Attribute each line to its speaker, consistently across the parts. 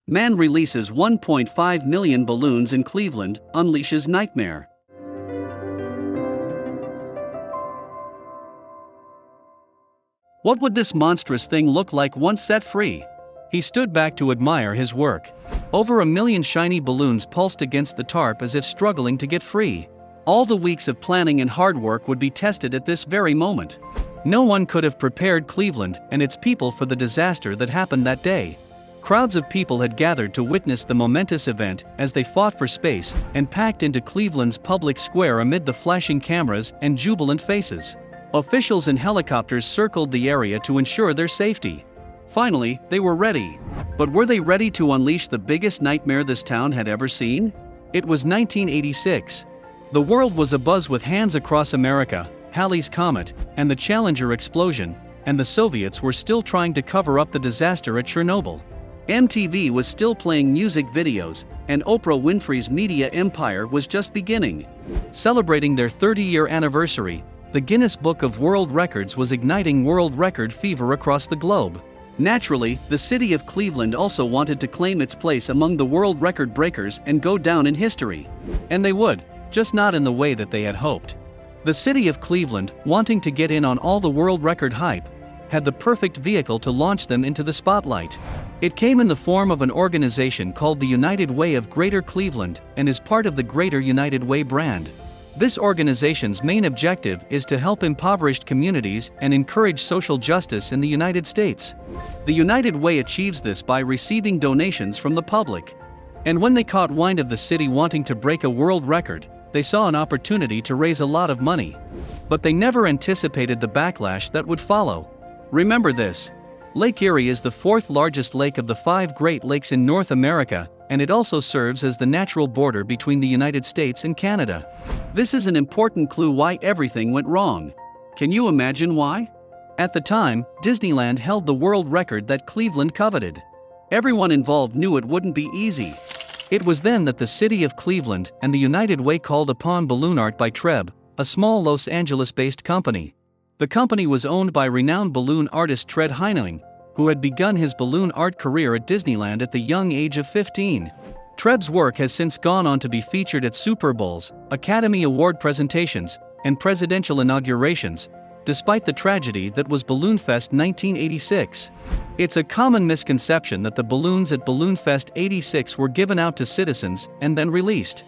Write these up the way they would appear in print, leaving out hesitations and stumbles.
Speaker 1: Man releases 1.5 million balloons in Cleveland, unleashes nightmare. What would this monstrous thing look like once set free? He stood back to admire his work. Over 1 million shiny balloons pulsed against the tarp as if struggling to get free. All the weeks of planning and hard work would be tested at this very moment. No one could have prepared Cleveland and its people for the disaster that happened that day. Crowds of people had gathered to witness the momentous event as they fought for space and packed into Cleveland's public square amid the flashing cameras and jubilant faces. Officials and helicopters circled the area to ensure their safety. Finally, they were ready. But were they ready to unleash the biggest nightmare this town had ever seen? It was 1986. The world was abuzz with Hands Across America, Halley's Comet, and the Challenger explosion, and the Soviets were still trying to cover up the disaster at Chernobyl. MTV was still playing music videos, and Oprah Winfrey's media empire was just beginning. Celebrating their 30-year anniversary, the Guinness Book of World Records was igniting world record fever across the globe. Naturally, the city of Cleveland also wanted to claim its place among the world record breakers and go down in history. And they would, just not in the way that they had hoped. The city of Cleveland, wanting to get in on all the world record hype, had the perfect vehicle to launch them into the spotlight. It came in the form of an organization called the United Way of Greater Cleveland and is part of the Greater United Way brand. This organization's main objective is to help impoverished communities and encourage social justice in the United States. The United Way achieves this by receiving donations from the public. And when they caught wind of the city wanting to break a world record, they saw an opportunity to raise a lot of money. But they never anticipated the backlash that would follow. Remember this. Lake Erie is the fourth largest lake of the 5 Great Lakes in North America, and it also serves as the natural border between the United States and Canada. This is an important clue why everything went wrong. Can you imagine why? At the time, Disneyland held the world record that Cleveland coveted. Everyone involved knew it wouldn't be easy. It was then that the city of Cleveland and the United Way called upon Balloon Art by Treb, a small Los Angeles-based company. The company was owned by renowned balloon artist Treb Heineling, who had begun his balloon art career at Disneyland at the young age of 15. Treb's work has since gone on to be featured at Super Bowls, Academy Award presentations, and presidential inaugurations, despite the tragedy that was Balloon Fest 1986. It's a common misconception that the balloons at Balloon Fest 86 were given out to citizens and then released.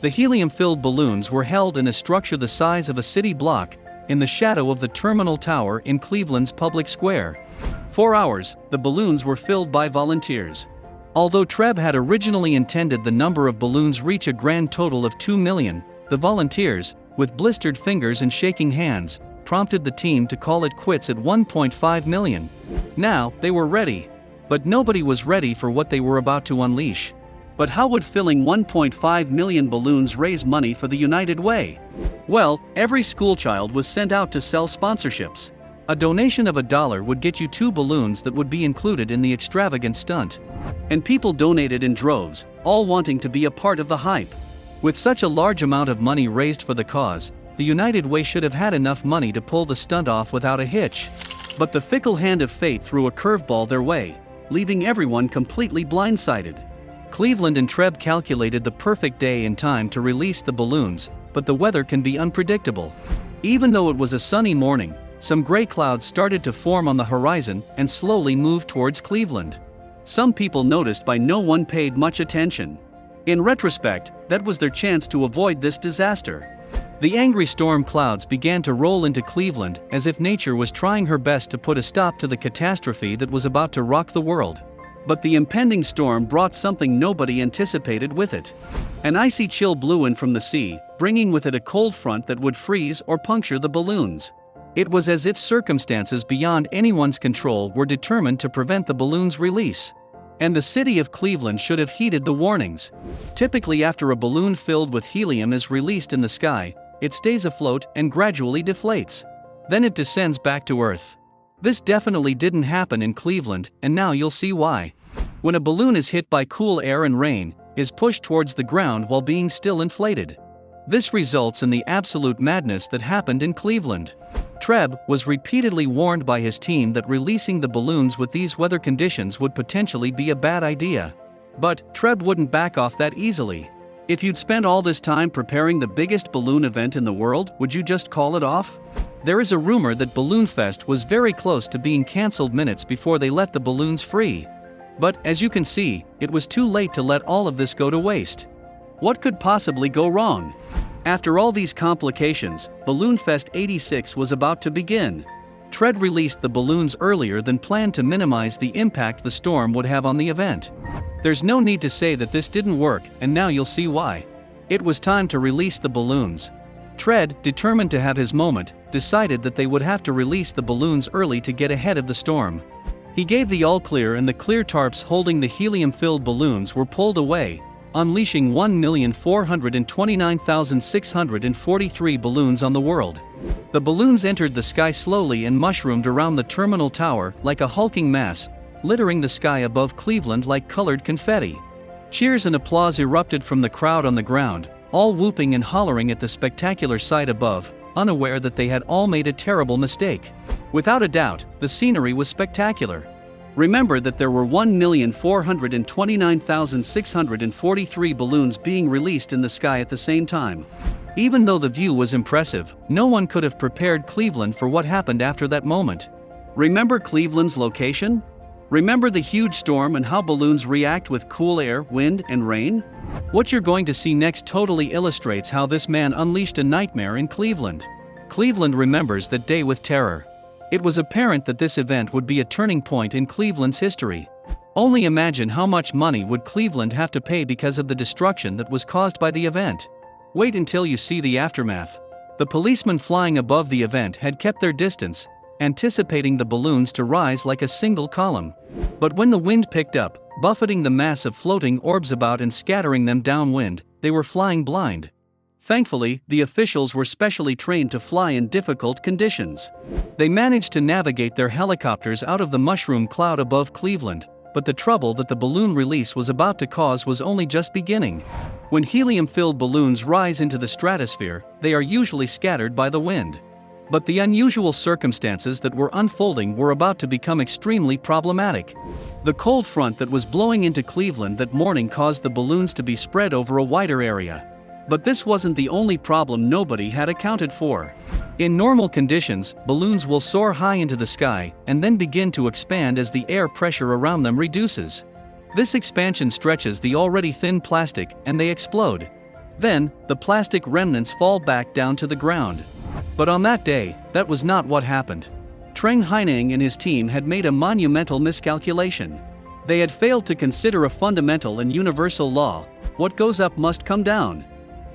Speaker 1: The helium-filled balloons were held in a structure the size of a city block, in the shadow of the Terminal Tower in Cleveland's public square. For hours, the balloons were filled by volunteers. Although Treb had originally intended the number of balloons reach a grand total of 2 million, the volunteers, with blistered fingers and shaking hands, prompted the team to call it quits at 1.5 million. Now, they were ready. But nobody was ready for what they were about to unleash. But how would filling 1.5 million balloons raise money for the United Way? Well, every schoolchild was sent out to sell sponsorships. A donation of $1 would get you 2 balloons that would be included in the extravagant stunt. And people donated in droves, all wanting to be a part of the hype. With such a large amount of money raised for the cause, the United Way should have had enough money to pull the stunt off without a hitch. But the fickle hand of fate threw a curveball their way, leaving everyone completely blindsided. Cleveland and Treb calculated the perfect day and time to release the balloons, but the weather can be unpredictable. Even though it was a sunny morning, some gray clouds started to form on the horizon and slowly moved towards Cleveland. Some people noticed, but no one paid much attention. In retrospect, that was their chance to avoid this disaster. The angry storm clouds began to roll into Cleveland as if nature was trying her best to put a stop to the catastrophe that was about to rock the world. But the impending storm brought something nobody anticipated with it. An icy chill blew in from the sea, bringing with it a cold front that would freeze or puncture the balloons. It was as if circumstances beyond anyone's control were determined to prevent the balloon's release. And the city of Cleveland should have heeded the warnings. Typically, after a balloon filled with helium is released in the sky, it stays afloat and gradually deflates. Then it descends back to Earth. This definitely didn't happen in Cleveland, and now you'll see why. When a balloon is hit by cool air and rain, is pushed towards the ground while being still inflated. This results in the absolute madness that happened in Cleveland. Treb was repeatedly warned by his team that releasing the balloons with these weather conditions would potentially be a bad idea. But Trev wouldn't back off that easily. If you'd spent all this time preparing the biggest balloon event in the world, would you just call it off? There is a rumor that Balloon Fest was very close to being cancelled minutes before they let the balloons free. But, as you can see, it was too late to let all of this go to waste. What could possibly go wrong? After all these complications, Balloon Fest 86 was about to begin. Trev released the balloons earlier than planned to minimize the impact the storm would have on the event. There's no need to say that this didn't work, and now you'll see why. It was time to release the balloons. Trev, determined to have his moment, decided that they would have to release the balloons early to get ahead of the storm. He gave the all-clear, and the clear tarps holding the helium-filled balloons were pulled away, unleashing 1,429,643 balloons on the world. The balloons entered the sky slowly and mushroomed around the terminal tower like a hulking mass, littering the sky above Cleveland like colored confetti. Cheers and applause erupted from the crowd on the ground, all whooping and hollering at the spectacular sight above, unaware that they had all made a terrible mistake. Without a doubt, the scenery was spectacular. Remember that there were 1,429,643 balloons being released in the sky at the same time. Even though the view was impressive, no one could have prepared Cleveland for what happened after that moment. Remember Cleveland's location? Remember the huge storm and how balloons react with cool air, wind, and rain? What you're going to see next totally illustrates how this man unleashed a nightmare in Cleveland. Cleveland remembers that day with terror. It was apparent that this event would be a turning point in Cleveland's history. Only imagine how much money would Cleveland have to pay because of the destruction that was caused by the event. Wait until you see the aftermath. The policemen flying above the event had kept their distance, anticipating the balloons to rise like a single column. But when the wind picked up, buffeting the mass of floating orbs about and scattering them downwind, they were flying blind. Thankfully, the officials were specially trained to fly in difficult conditions. They managed to navigate their helicopters out of the mushroom cloud above Cleveland, but the trouble that the balloon release was about to cause was only just beginning. When helium-filled balloons rise into the stratosphere, they are usually scattered by the wind. But the unusual circumstances that were unfolding were about to become extremely problematic. The cold front that was blowing into Cleveland that morning caused the balloons to be spread over a wider area. But this wasn't the only problem nobody had accounted for. In normal conditions, balloons will soar high into the sky and then begin to expand as the air pressure around them reduces. This expansion stretches the already thin plastic and they explode. Then, the plastic remnants fall back down to the ground. But on that day, that was not what happened. Treng Haining and his team had made a monumental miscalculation. They had failed to consider a fundamental and universal law: what goes up must come down.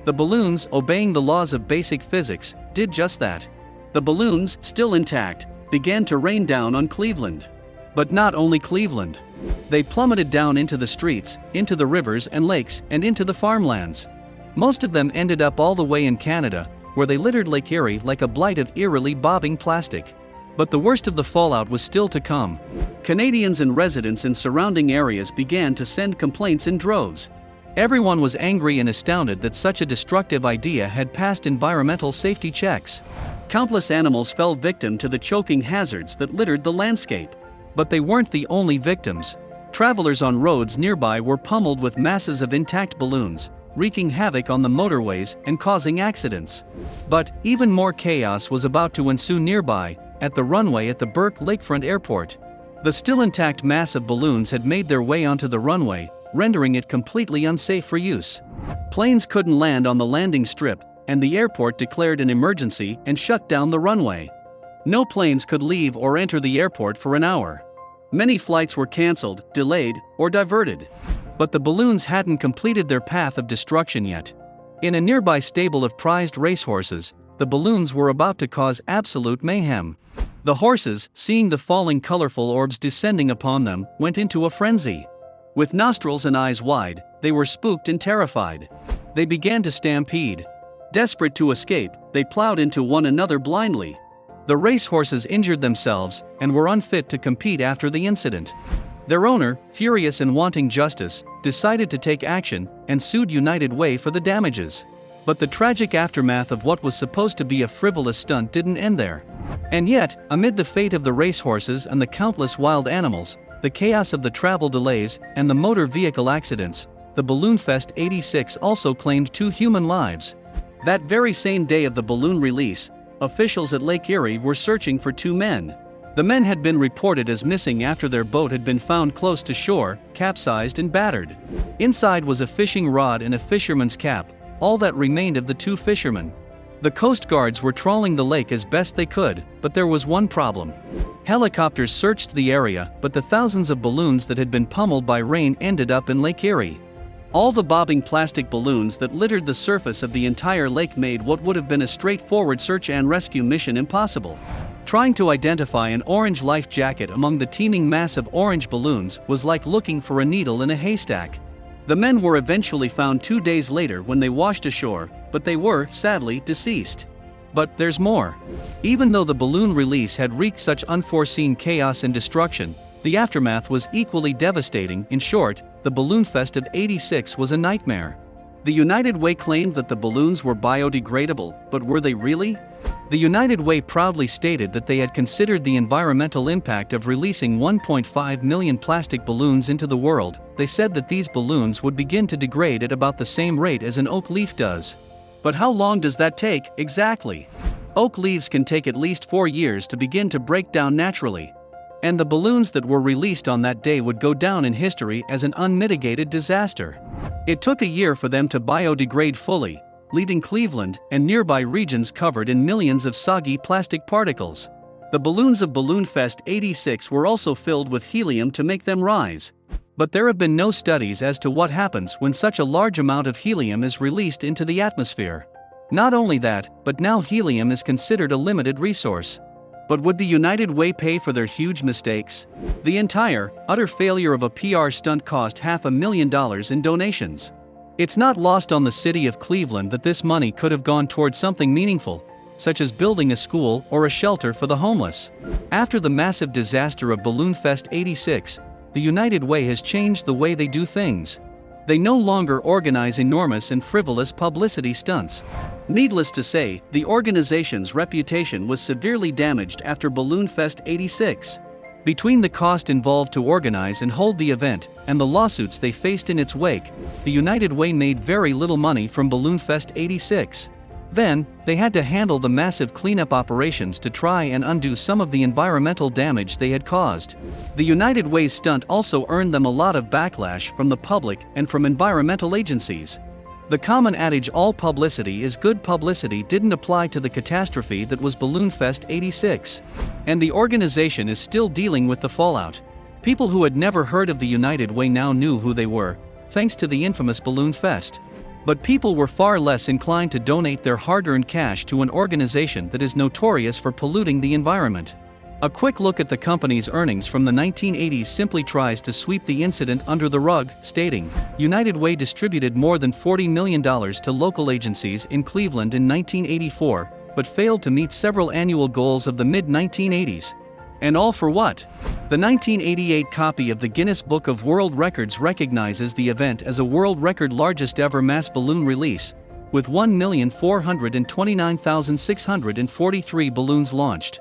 Speaker 1: The balloons, obeying the laws of basic physics, did just that. The balloons, still intact, began to rain down on Cleveland. But not only Cleveland. They plummeted down into the streets, into the rivers and lakes, and into the farmlands. Most of them ended up all the way in Canada, where they littered Lake Erie like a blight of eerily bobbing plastic. But the worst of the fallout was still to come. Canadians and residents in surrounding areas began to send complaints in droves. Everyone was angry and astounded that such a destructive idea had passed environmental safety checks. Countless animals fell victim to the choking hazards that littered the landscape. But they weren't the only victims. Travelers on roads nearby were pummeled with masses of intact balloons, wreaking havoc on the motorways and causing accidents. But even more chaos was about to ensue nearby, at the runway at the Burke Lakefront Airport. The still intact mass of balloons had made their way onto the runway, rendering it completely unsafe for use. Planes couldn't land on the landing strip, and the airport declared an emergency and shut down the runway. No planes could leave or enter the airport for an hour. Many flights were cancelled, delayed, or diverted. But the balloons hadn't completed their path of destruction yet. In a nearby stable of prized racehorses, the balloons were about to cause absolute mayhem. The horses, seeing the falling colorful orbs descending upon them, went into a frenzy. With nostrils and eyes wide, they were spooked and terrified. They began to stampede. Desperate to escape, they plowed into one another blindly. The racehorses injured themselves and were unfit to compete after the incident. Their owner, furious and wanting justice, decided to take action and sued United Way for the damages. But the tragic aftermath of what was supposed to be a frivolous stunt didn't end there. And yet, amid the fate of the racehorses and the countless wild animals, the chaos of the travel delays, and the motor vehicle accidents, the Balloon Fest '86 also claimed 2 human lives. That very same day of the balloon release, officials at Lake Erie were searching for 2 men. The men had been reported as missing after their boat had been found close to shore, capsized and battered. Inside was a fishing rod and a fisherman's cap, all that remained of the 2 fishermen. The Coast Guards were trawling the lake as best they could, but there was one problem. Helicopters searched the area, but the thousands of balloons that had been pummeled by rain ended up in Lake Erie. All the bobbing plastic balloons that littered the surface of the entire lake made what would have been a straightforward search and rescue mission impossible. Trying to identify an orange life jacket among the teeming mass of orange balloons was like looking for a needle in a haystack. The men were eventually found 2 days later when they washed ashore, but they were, sadly, deceased. But there's more. Even though the balloon release had wreaked such unforeseen chaos and destruction, the aftermath was equally devastating. In short, the Balloon Fest of '86 was a nightmare. The United Way claimed that the balloons were biodegradable, but were they really? The United Way proudly stated that they had considered the environmental impact of releasing 1.5 million plastic balloons into the world. They said that these balloons would begin to degrade at about the same rate as an oak leaf does. But how long does that take, exactly? Oak leaves can take at least 4 years to begin to break down naturally. And the balloons that were released on that day would go down in history as an unmitigated disaster. It took a year for them to biodegrade fully, leaving Cleveland and nearby regions covered in millions of soggy plastic particles. The balloons of Balloon Fest '86 were also filled with helium to make them rise. But there have been no studies as to what happens when such a large amount of helium is released into the atmosphere. Not only that, but now helium is considered a limited resource. But would the United Way pay for their huge mistakes? The entire, utter failure of a PR stunt cost $500,000 in donations. It's not lost on the city of Cleveland that this money could have gone towards something meaningful, such as building a school or a shelter for the homeless. After the massive disaster of Balloon Fest '86, the United Way has changed the way they do things. They no longer organize enormous and frivolous publicity stunts. Needless to say, the organization's reputation was severely damaged after Balloon Fest '86. Between the cost involved to organize and hold the event, and the lawsuits they faced in its wake, the United Way made very little money from Balloon Fest '86. Then, they had to handle the massive cleanup operations to try and undo some of the environmental damage they had caused. The United Way's stunt also earned them a lot of backlash from the public and from environmental agencies. The common adage "all publicity is good publicity" didn't apply to the catastrophe that was Balloon Fest '86. And the organization is still dealing with the fallout. People who had never heard of the United Way now knew who they were, thanks to the infamous Balloon Fest. But people were far less inclined to donate their hard-earned cash to an organization that is notorious for polluting the environment. A quick look at the company's earnings from the 1980s simply tries to sweep the incident under the rug, stating, United Way distributed more than $40 million to local agencies in Cleveland in 1984, but failed to meet several annual goals of the mid-1980s. And all for what? The 1988 copy of the Guinness Book of World Records recognizes the event as a world record largest ever mass balloon release, with 1,429,643 balloons launched.